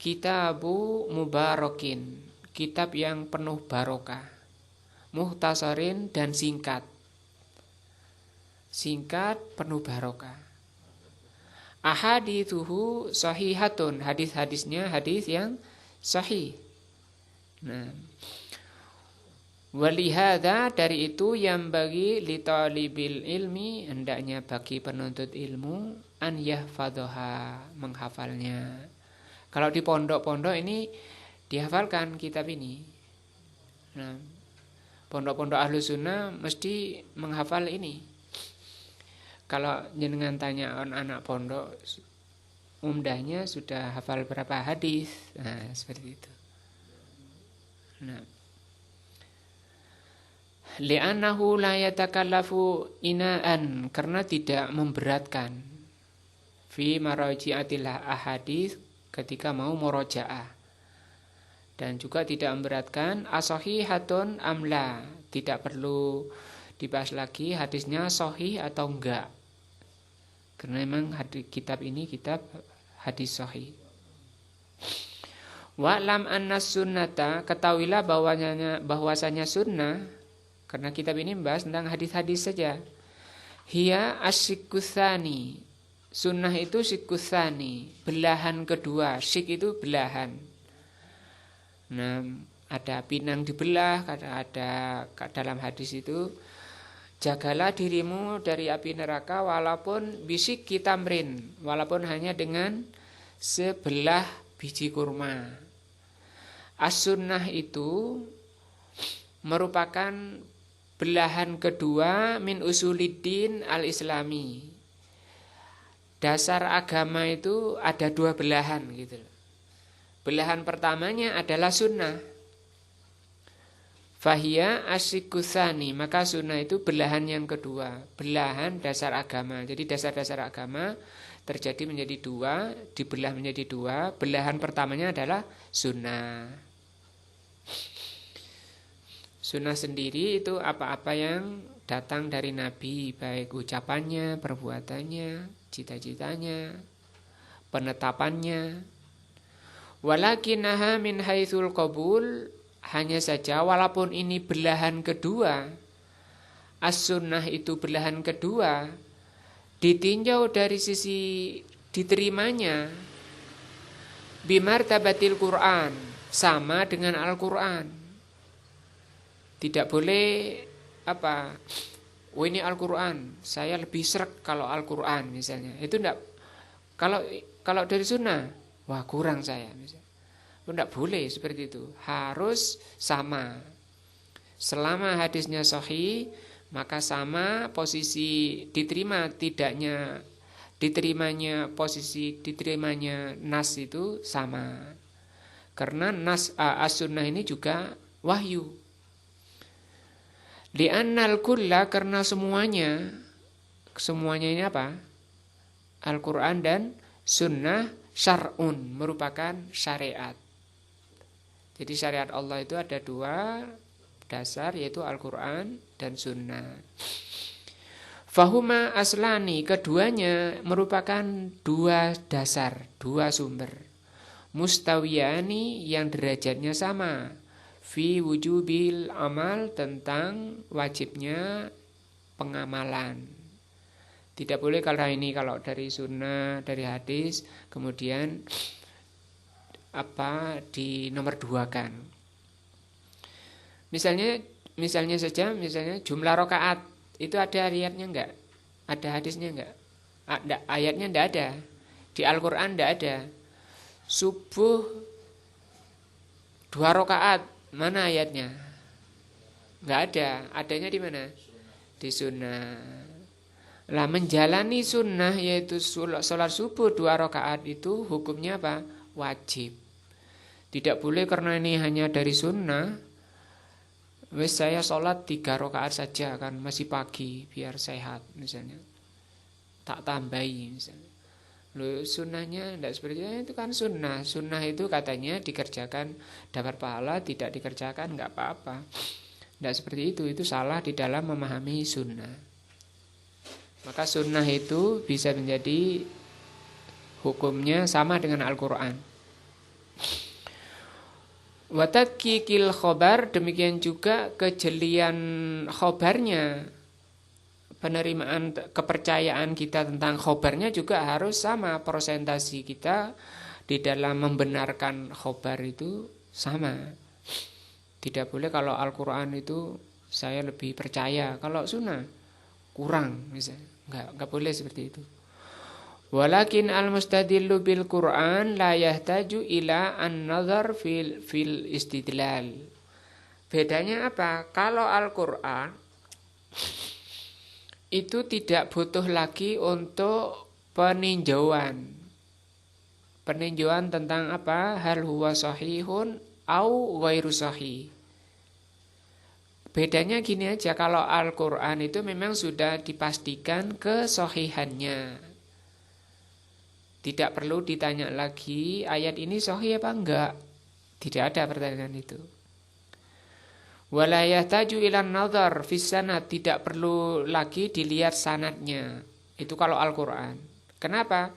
Speaker 1: kitabu mubarakin, kitab yang penuh barokah, muhtasarin, dan singkat. Singkat, penuh barokah. Ahadithuhu sahihatun, hadis-hadisnya hadis yang sahih. Nah, walihada, dari itu, yang bagi li talibil ilmi, hendaknya bagi penuntut ilmu, an yahfadhaha, menghafalnya. Kalau di pondok-pondok ini dihafalkan kitab ini. Nah, pondok-pondok Ahlus Sunnah mesti menghafal ini. Kalau jenengan tanya anak pondok, umdahnya sudah hafal berapa hadis? Nah, seperti itu. Nah, Li'annahu la yatakallafu inaan, karena tidak memberatkan fi maraji'atil ahadits ketika mau murojaah, dan juga tidak memberatkan asahihatun amla, tidak perlu dibahas lagi hadisnya sahih atau enggak, karena memang kitab ini kitab hadis sahih. Wa'lam anna sunnata, ketahuilah bahwasanya sunnah, karena kitab ini membahas tentang hadis-hadis saja. Hiya asyikutsani, sunnah itu syikutsani, belahan kedua. Syik itu belahan. Nah, ada pinang dibelah, ada dalam hadis itu, jagalah dirimu dari api neraka walaupun bisik kitamrin, walaupun hanya dengan sebelah biji kurma. As-sunnah itu merupakan belahan kedua min usuliddin al-islami. Dasar agama itu ada dua belahan gitu. Belahan pertamanya adalah sunnah. Fahiyya asyikutsani, maka sunnah itu belahan yang kedua, belahan dasar agama. Jadi dasar-dasar agama terjadi menjadi dua, dibelah menjadi dua. Belahan pertamanya adalah sunnah. Sunnah sendiri itu apa-apa yang datang dari Nabi, baik ucapannya, perbuatannya, cita-citanya, penetapannya. Walakinaha min haitsul qabul, hanya saja walaupun ini belahan kedua, as-sunnah itu belahan kedua, ditinjau dari sisi diterimanya, bimartabatil Quran, sama dengan Al-Quran. Tidak boleh oh ini Al-Quran, saya lebih srek kalau Al-Quran misalnya. Itu enggak. Kalau dari sunnah, wah kurang saya misalnya. Itu enggak boleh seperti itu. Harus sama. Selama hadisnya sahih, maka sama posisi posisi diterimanya nas itu sama. Karena nas as-sunnah ini juga wahyu. Li'annal kulla, karena semuanya ini apa? Al-Quran dan sunnah syar'un, merupakan syariat. Jadi syariat Allah itu ada dua dasar, yaitu Al-Quran dan sunnah. Fahuma aslani, keduanya merupakan dua dasar, dua sumber. Mustawiyani, yang derajatnya sama. Fi wujubil amal, tentang wajibnya pengamalan. Tidak boleh kalau dari sunnah, dari hadis, kemudian dinomor duakan. Misalnya jumlah rakaat itu ada ayatnya enggak? Ada hadisnya enggak? Ayatnya enggak ada. Di Al-Quran enggak ada. Subuh 2 rakaat, mana ayatnya? Enggak ada. Adanya di mana? Di sunnah. Lah menjalani sunnah, yaitu sholat subuh 2 rakaat itu hukumnya apa? Wajib. Tidak boleh karena ini hanya dari sunnah, wes saya sholat 3 rakaat saja kan masih pagi biar sehat misalnya, tak tambahi misalnya. Loh, sunnahnya tidak seperti itu kan sunnah. Sunnah itu katanya dikerjakan dapat pahala, tidak dikerjakan nggak apa-apa. Tidak seperti itu salah di dalam memahami sunnah. Maka sunnah itu bisa menjadi hukumnya sama dengan Al-Quran. Watadkikil khobar, demikian juga kejelian khobarnya, penerimaan kepercayaan kita tentang khobarnya juga harus sama. Persentasi kita di dalam membenarkan khobar itu sama. Tidak boleh kalau Al-Quran itu saya lebih percaya, kalau sunnah kurang misalnya. Enggak boleh seperti itu. Walakin al-mustadillu bil Quran la yahtaju ila an-nazar fil istidlal. Bedanya apa? Kalau Al-Quran itu tidak butuh lagi untuk peninjauan. Peninjauan tentang apa? Hal huwa sahihun au ghairu sahih. Bedanya gini aja, kalau Al-Quran itu memang sudah dipastikan kesohihannya. Tidak perlu ditanya lagi ayat ini sahih apa enggak. Tidak ada pertanyaan itu. Wala yahtaju ilan nazar fis sanad, tidak perlu lagi dilihat sanadnya. Itu kalau Al-Quran. Kenapa?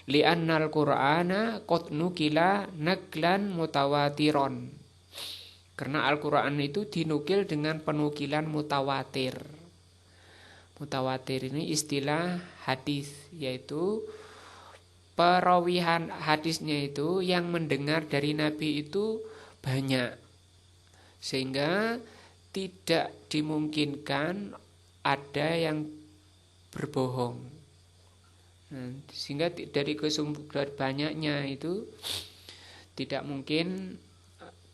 Speaker 1: Li'annal Qur'ana qad nukila naqlan mutawatiron. Karena Al-Quran itu dinukil dengan penukilan mutawatir. Mutawatir ini istilah hadis, yaitu perawihan hadisnya itu yang mendengar dari Nabi itu banyak. Sehingga tidak dimungkinkan ada yang berbohong. Nah, sehingga dari banyaknya itu tidak mungkin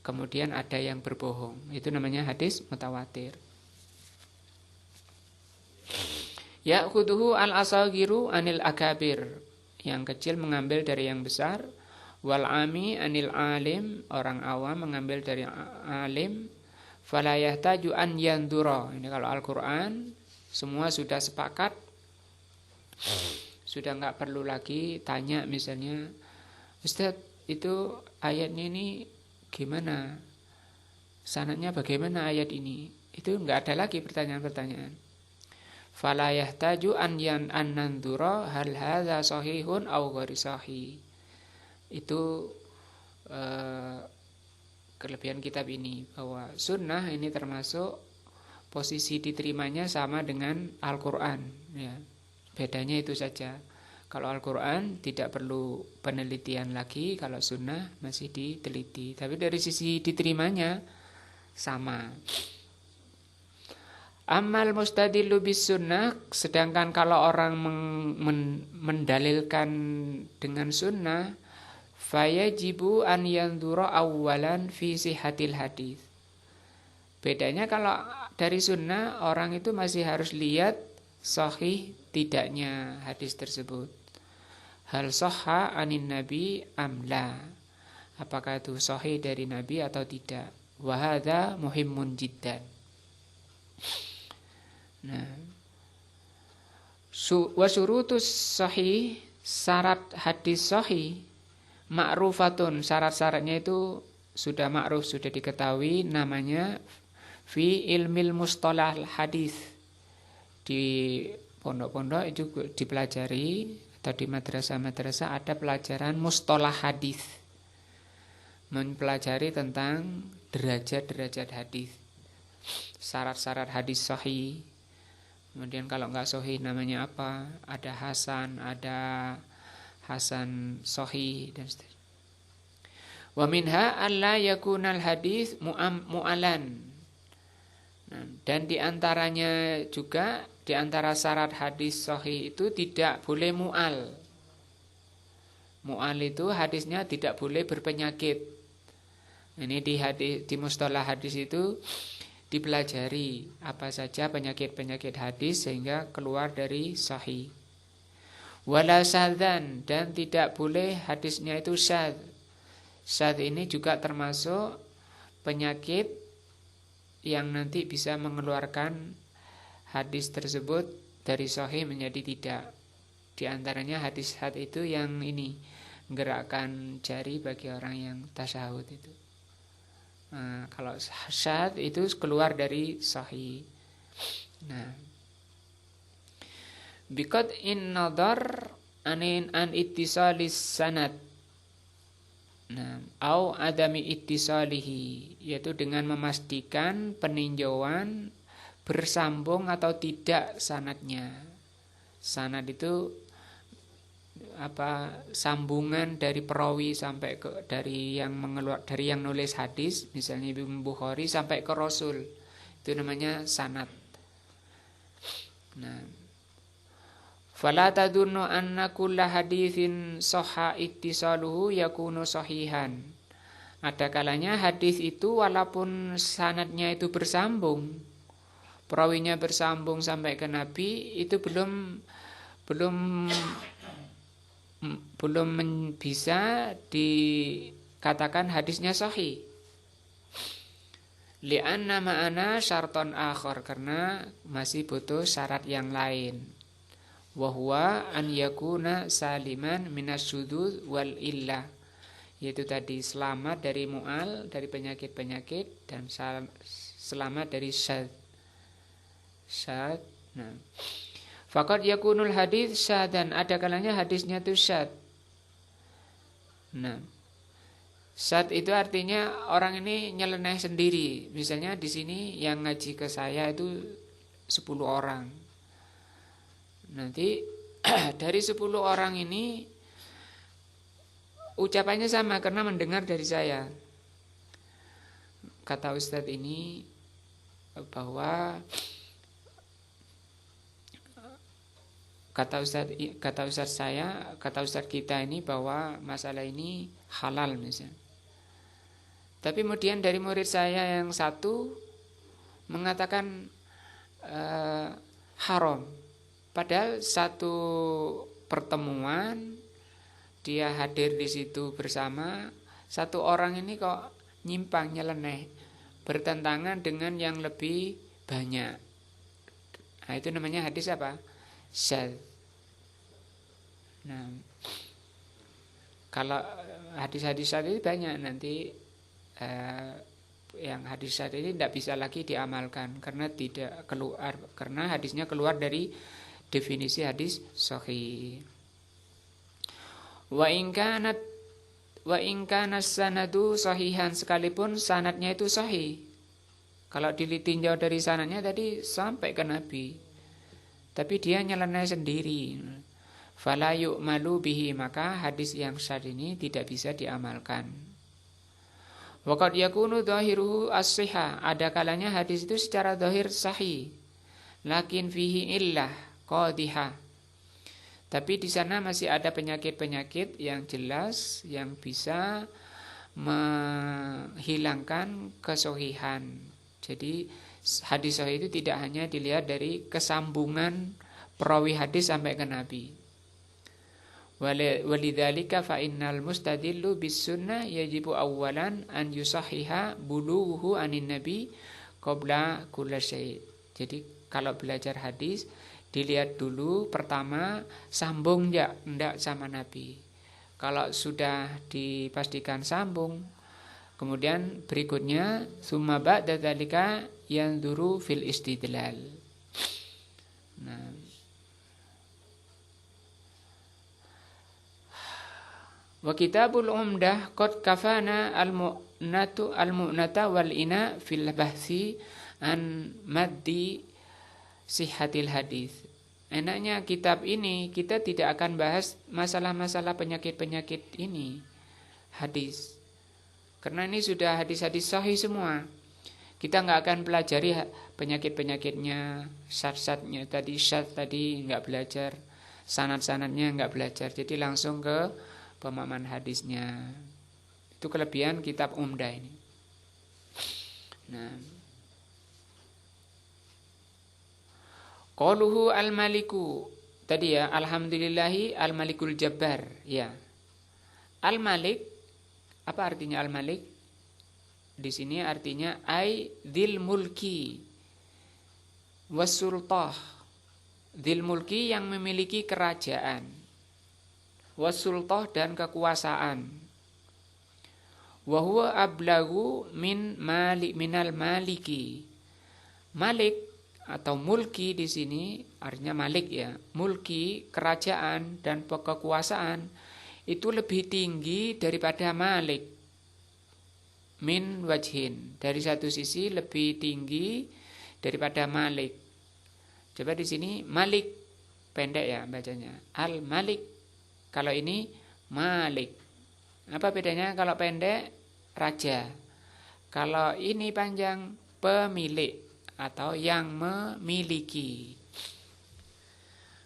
Speaker 1: kemudian ada yang berbohong. Itu namanya hadis mutawatir. Ya'khudhuhu al-asaghiru anil akabir. Yang kecil mengambil dari yang besar. Wal ami anil alim, orang awam mengambil dari alim. Fala yahtaju an yandura. Ini kalau Al-Qur'an semua sudah sepakat. Sudah enggak perlu lagi tanya misalnya, Ustaz, itu ayatnya ini gimana? Sanadnya bagaimana ayat ini? Itu enggak ada lagi pertanyaan-pertanyaan. Fala yahtaju an nandura hal hadza sahihun aw ghairi sahih. Itu kelebihan kitab ini, bahwa sunnah ini termasuk posisi diterimanya sama dengan Al-Quran, ya. Bedanya itu saja. Kalau Al-Quran tidak perlu penelitian lagi, kalau sunnah masih diteliti. Tapi dari sisi diterimanya sama. Amal mustadillu bis sunnah, sedangkan kalau orang mendalilkan dengan sunnah, fayajibu an yandura awwalan fi sihhatil hadis. Bedanya kalau dari sunnah, orang itu masih harus lihat sahih tidaknya hadis tersebut. Hal sahha anin nabi amla, apakah itu sahih dari nabi atau tidak. Wa hadza muhimmun jiddan. Nah, wa syurutus sahih, syarat hadis sahih ma'rufatun, syarat-syaratnya itu sudah ma'ruf, sudah diketahui, namanya fi ilmil mustalah hadis. Di pondok-pondok itu dipelajari, atau di madrasah-madrasah ada pelajaran mustalah hadis, mempelajari tentang derajat-derajat hadis, syarat-syarat hadis sahih. Kemudian kalau enggak sahih namanya apa? Ada hasan, ada hasan sahih dan seterusnya. Wa minha alla yakunal hadis mu'alan. Nah, dan diantaranya juga, diantara syarat hadis sahih itu tidak boleh mu'al. Mu'al itu hadisnya tidak boleh berpenyakit. Ini di mustalah hadis itu dipelajari apa saja penyakit-penyakit hadis sehingga keluar dari sahih. Wala syadzan, dan tidak boleh hadisnya itu syadz. Syadz ini juga termasuk penyakit yang nanti bisa mengeluarkan hadis tersebut dari sahih menjadi tidak. Di antaranya hadis syadz itu yang ini, gerakan jari bagi orang yang tasyahud itu. Nah, kalau syadz itu keluar dari sahih. Nah, biqad in nadar anin an ittisalis sanad. Nah, au adami ittisalihi, yaitu dengan memastikan peninjauan bersambung atau tidak sanadnya. Sanad itu apa, sambungan dari perawi sampai ke dari yang nulis hadis, misalnya Imam Bukhari sampai ke Rasul, itu namanya sanad. Nah, fala tadunnu anna kulla haditsin sahha ittisaluhu yakunu sahihan. Ada kalanya hadis itu walaupun sanadnya itu bersambung, perawinya bersambung sampai ke Nabi, itu belum bisa dikatakan hadisnya sahih. Li'anna ma'ana syarton akhar, karena masih butuh syarat yang lain. Wa huwa an yakuna saliman minasyudud wal illah, yaitu tadi selamat dari mu'al, dari penyakit-penyakit, dan selamat dari syad. Nah, faqad yakunul hadis syadan, ada kalanya hadisnya itu syad. Nah, syad itu artinya orang ini nyeleneh sendiri. Misalnya di sini yang ngaji ke saya itu 10 orang. Nanti dari 10 orang ini ucapannya sama karena mendengar dari saya. Kata Ustadz ini bahwa kata Ustadz kita ini bahwa masalah ini halal misalnya. Tapi kemudian dari murid saya yang satu mengatakan haram. Padahal satu pertemuan dia hadir di situ bersama, satu orang ini kok nyimpang, nyeleneh, bertentangan dengan yang lebih banyak. Nah, itu namanya hadis apa? Syadz. Nah, kalau hadis-hadis syadz itu banyak nanti yang hadis syadz ini tidak bisa lagi diamalkan karena tidak keluar, karena hadisnya keluar dari definisi hadis sahih. Wa in kana sanadu sahihan, sekalipun sanadnya itu sahih. Kalau ditinjau dari sanadnya tadi sampai ke Nabi, tapi dia nyeleneh sendiri. Fala yu'malu bihi, maka hadis yang syadz ini tidak bisa diamalkan. Wa qad yakunu dhahiruhu as-sihah, ada kalanya hadis itu secara zahir sahih, lakin fihi illah qadhihah, tapi di sana masih ada penyakit-penyakit yang jelas yang bisa menghilangkan kesohihan. Jadi hadis sahih itu tidak hanya dilihat dari kesambungan perawi hadis sampai ke Nabi. Walidzalika fa innal mustadillu bis sunnah yajibu awwalan an yusahhiha bulughu anin nabi qabla kulli syai'. Jadi kalau belajar hadis dilihat dulu pertama sambung enggak sama Nabi. Kalau sudah dipastikan sambung, kemudian berikutnya summa ba'da dzalika yanzuru fil istidlal. Nah, wa kitabul umdah qad kafana al-mu'nata wal ina fil bahsi an maddi sihhatil hadis. Enaknya kitab ini kita tidak akan bahas masalah-masalah penyakit-penyakit ini hadis, karena ini sudah hadis-hadis sahih semua. Kita nggak akan pelajari penyakit-penyakitnya, syad-syadnya tadi, syad tadi nggak belajar, sanad-sanadnya nggak belajar, jadi langsung ke pemahaman hadisnya. Itu kelebihan kitab umdah ini. Nah, qauluhu al-maliku tadi ya, alhamdulillahi al-malikul jabbar ya. Al-malik, apa artinya al-malik? Di sini artinya ai dzil mulki wasultah. Dzil mulki yang memiliki kerajaan, wasultah dan kekuasaan. Wa huwa ablagu minal maliki. Malik atau mulki di sini artinya malik ya. Mulki, kerajaan dan kekuasaan itu lebih tinggi daripada malik. Min wajhin, dari satu sisi lebih tinggi daripada malik. Coba di sini malik pendek ya bacanya. Al malik. Kalau ini malik. Apa bedanya? Kalau pendek raja. Kalau ini panjang pemilik atau yang memiliki.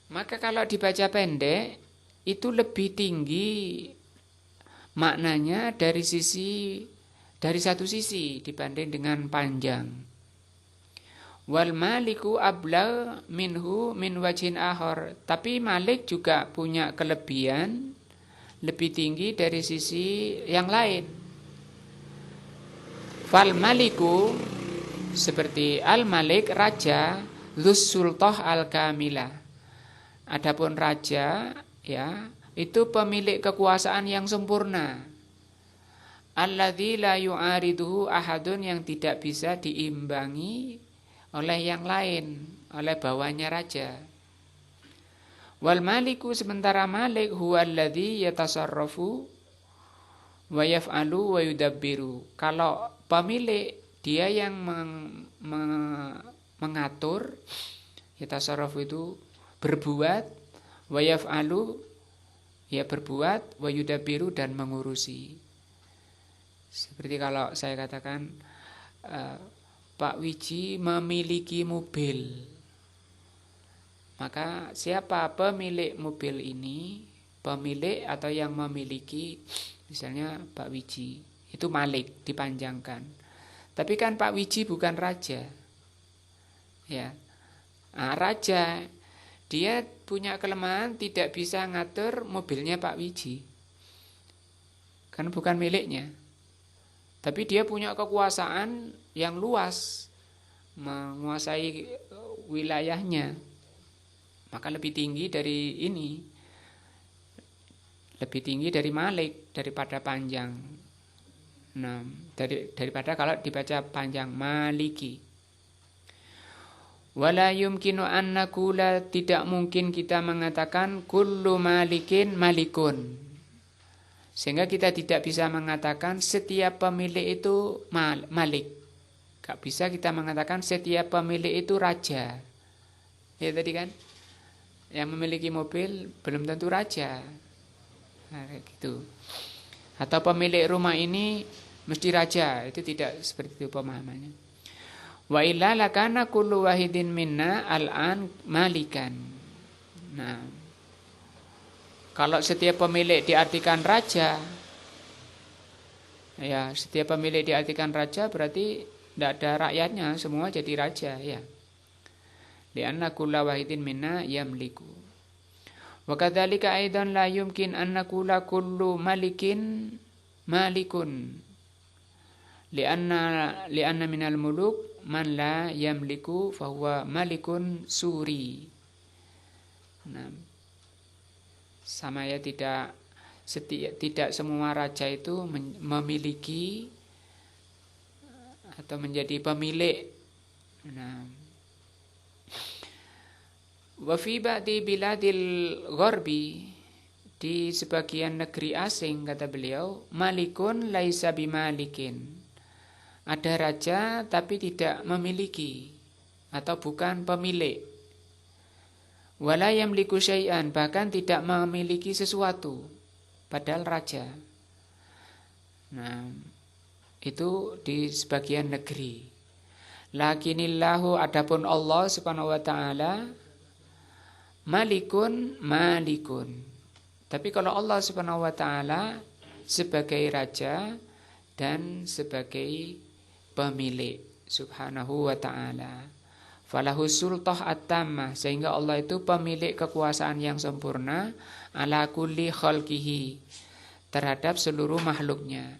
Speaker 1: Maka kalau dibaca pendek itu lebih tinggi maknanya dari satu sisi dibanding dengan panjang. Wal maliku abla minhu min wajhin akhar. Tapi malik juga punya kelebihan lebih tinggi dari sisi yang lain. Fal maliku Seperti Al-Malik, raja, Dzus Sultah Al-Kamilah. Adapun raja, ya, itu pemilik kekuasaan yang sempurna. Alladzi la yu'ariduhu ahadun, yang tidak bisa diimbangi oleh yang lain, oleh bawahnya raja. Wal maliku, sementara malik, huwa alladzi yatasarrafu wa yaf'alu wa yudabbiru. Kalau pemilik, dia yang mengatur, yatasarrafu itu berbuat, wa yaf'alu ya berbuat, wa yudabbiru dan mengurusi. Seperti kalau saya katakan Pak Wiji memiliki mobil, maka siapa pemilik mobil ini, pemilik atau yang memiliki, misalnya Pak Wiji, itu Malik, dipanjangkan. Tapi kan Pak Wiji bukan raja, ya. Nah, raja, dia punya kelemahan, tidak bisa ngatur mobilnya Pak Wiji, kan bukan miliknya. Tapi dia punya kekuasaan yang luas, menguasai wilayahnya, maka lebih tinggi dari ini, lebih tinggi dari Malik, daripada panjang. Nah, daripada kalau dibaca panjang, Maliki. Wala yumkinu an naqula, tidak mungkin kita mengatakan kullu malikin malikun. Sehingga kita tidak bisa mengatakan setiap pemilik itu malik. Gak bisa kita mengatakan setiap pemilik itu raja. Ya tadi kan, yang memiliki mobil belum tentu raja. Nah, gitu. Atau pemilik rumah ini mesti raja, itu tidak seperti itu pemahamannya. Wa illa lakana kullu wahidin minna al-an malikan. Nah, kalau setiap pemilik diartikan raja, ya setiap pemilik diartikan raja berarti tidak ada rakyatnya, semua jadi raja, ya. Lianna kulla wahidin minna yamliku. Wa kadzalika aidan la yumkin an naqula kullu malikin malikun. Lianna minal muluk man la yamliku fahuwa malikun suri. Nah, sama ya, tidak semua raja itu memiliki atau menjadi pemilik. Nah, wa fi ba'di biladil gharbi, di sebagian negeri asing, kata beliau, malikun laisa bimalikin, ada raja tapi tidak memiliki atau bukan pemilik. Wala yamliku syai'an, bahkan tidak memiliki sesuatu, padahal raja. Nah, itu di sebagian negeri. Lakinillahu, adapun Allah Subhanahu wa taala, malikun malikun. Tapi kalau Allah Subhanahu wa taala sebagai raja dan sebagai pemilik Subhanahu wa taala, falahu sultah at-tammah, sehingga Allah itu pemilik kekuasaan yang sempurna ala kulli khalqihi, terhadap seluruh makhluknya.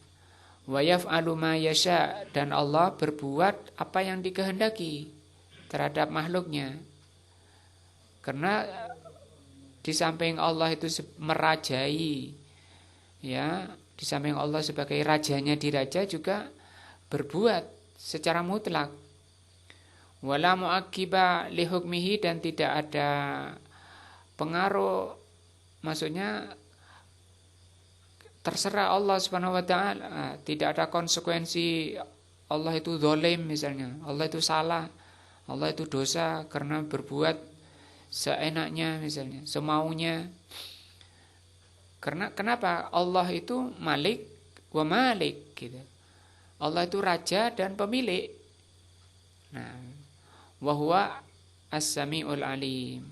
Speaker 1: Wa yaf'alu ma yasha, dan Allah berbuat apa yang dikehendaki terhadap makhluknya. Karena di samping Allah itu merajai, ya, di samping Allah sebagai rajanya diraja juga berbuat secara mutlak. Wala mu'aqiba li hukmihi, dan tidak ada pengaruh, maksudnya terserah Allah Subhanahu wa taala, tidak ada konsekuensi Allah itu zalim misalnya, Allah itu salah, Allah itu dosa karena berbuat seenaknya misalnya, semaunya. Karena kenapa? Allah itu Malik wa Malik gitu. Allah itu raja dan pemilik. Nah, wa huwa as-sami'ul alim.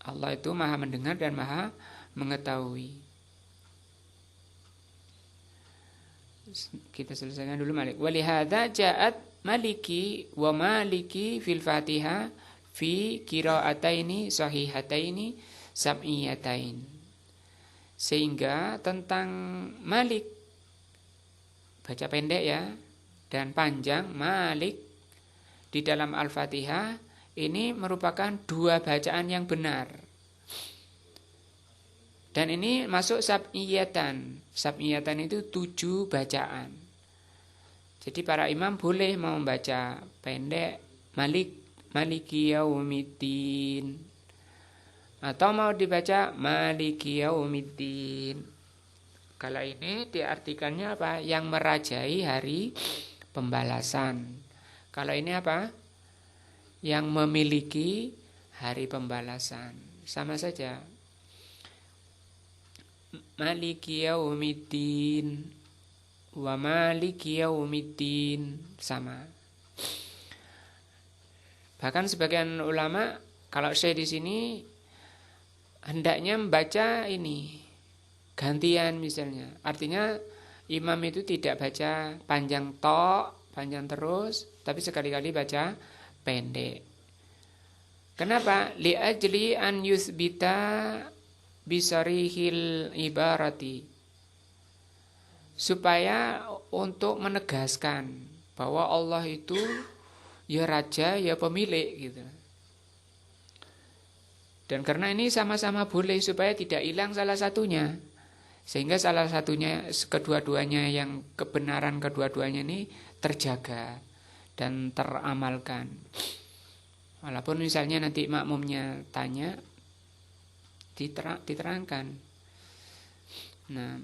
Speaker 1: Allah itu Maha mendengar dan Maha mengetahui. Kita selesaikan dulu Malik. Walihada ja'at maliki wa maliki fil Fatihah fi qira'ataini sahihataini sam'iyatain. Sehingga tentang Malik, baca pendek ya, dan panjang Malik di dalam Al-Fatihah ini merupakan dua bacaan yang benar. Dan ini masuk sab'iyatan. Sab'iyatan itu 7 bacaan. Jadi para imam boleh mau membaca pendek Maliki Yaumiddin, atau mau dibaca Maliki Yaumiddin. Kalau ini diartikannya apa? Yang merajai hari pembalasan. Kalau ini apa? Yang memiliki hari pembalasan. Sama saja. Maliki Yaumiddin wa Maliki Yaumiddin, sama. Bahkan sebagian ulama, kalau saya di sini hendaknya membaca ini gantian misalnya. Artinya imam itu tidak baca panjang panjang terus, tapi sekali-kali baca pendek. Kenapa? Li ajli an yusbita bisarihil ibarati, supaya untuk menegaskan bahwa Allah itu ya raja, ya pemilik gitu. Dan karena ini sama-sama boleh supaya tidak hilang salah satunya, sehingga salah satunya, kedua-duanya, yang kebenaran kedua-duanya ini terjaga dan teramalkan. Walaupun misalnya nanti makmumnya tanya, diterangkan. Nah,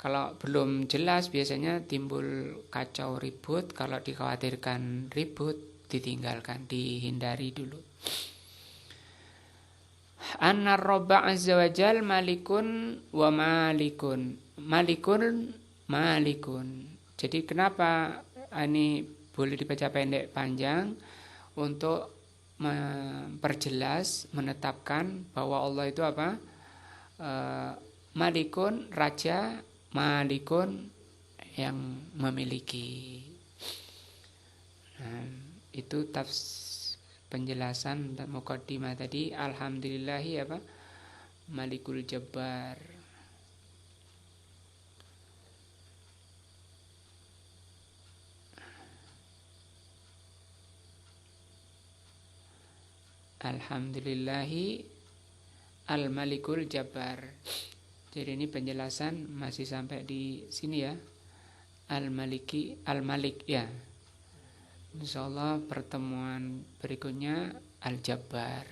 Speaker 1: kalau belum jelas biasanya timbul kacau ribut. Kalau dikhawatirkan ribut, ditinggalkan, dihindari dulu. Anna Rabba azza wa jal malikun wa malikun. Malikun. Jadi kenapa ini boleh dibaca pendek panjang? Untuk memperjelas, menetapkan bahwa Allah itu apa? Malikun, raja, malikun, yang memiliki. Nah, itu penjelasan dan muqaddimah tadi. Alhamdulillahi apa? Malikul Jabbar. Alhamdulillahi Al-Malikul Jabbar. Jadi ini penjelasan masih sampai di sini ya. Al-Malik ya. Insyaallah pertemuan berikutnya Al-Jabbar.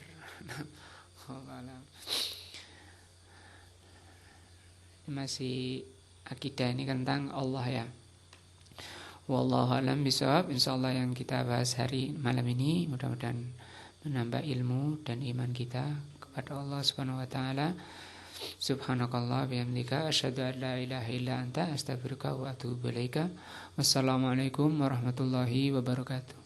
Speaker 1: Masih akidah ini tentang Allah ya. Wallahu a'lam bishawab. Insyaallah yang kita bahas hari malam ini mudah-mudahan menambah ilmu dan iman kita kepada Allah Subhanahu wa taala. Subhanakallah bihamdika asyhadu an la ilaha illa anta astaghfiruka wa atubu ilaika. Wassalamualaikum warahmatullahi wabarakatuh.